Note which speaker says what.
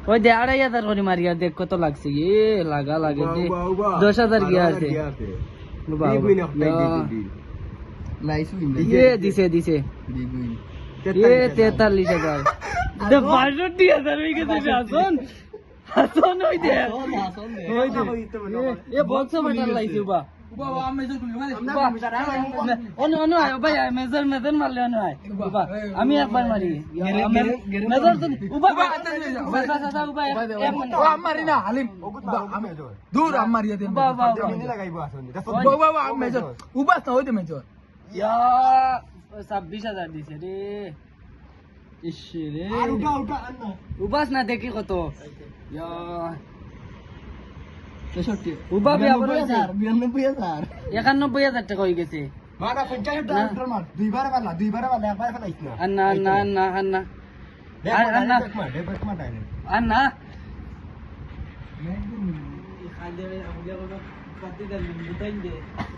Speaker 1: ওই দে 2500 করে মারিয়া দেখ কত লাগছে এ লাগা লাগে দে 10000 গিয়া আছে ये दिसे दिसे ये 43000 दे 65000 में कैसे हासन हासन होई दे ये बॉक्स मटर लाइसी बा अनु आयो भाई मेजर मेजर मार ले अनु आय बा আমি একবার মারি মেজর তো উবা দাদা উবা এক মিনিট ও আমারি না হালিম দূর আমারি দে বা লাগাইবো আসনি বাবা মেজর উবা না হইতে মেজর या 26000 দিছে রে ইসে রে আর উঠা উঠা আন্না উবাস না দেখি কত या 66 উবা বে আবার 92000 91000 টাকা হই গেছে মারা 50000 মার দুইবার বালা একবার ফেলাইছ না আন্না আন্না আন্না আন্না আন্না আন্না খাদে আমগো কত দিন বুঝাইন দে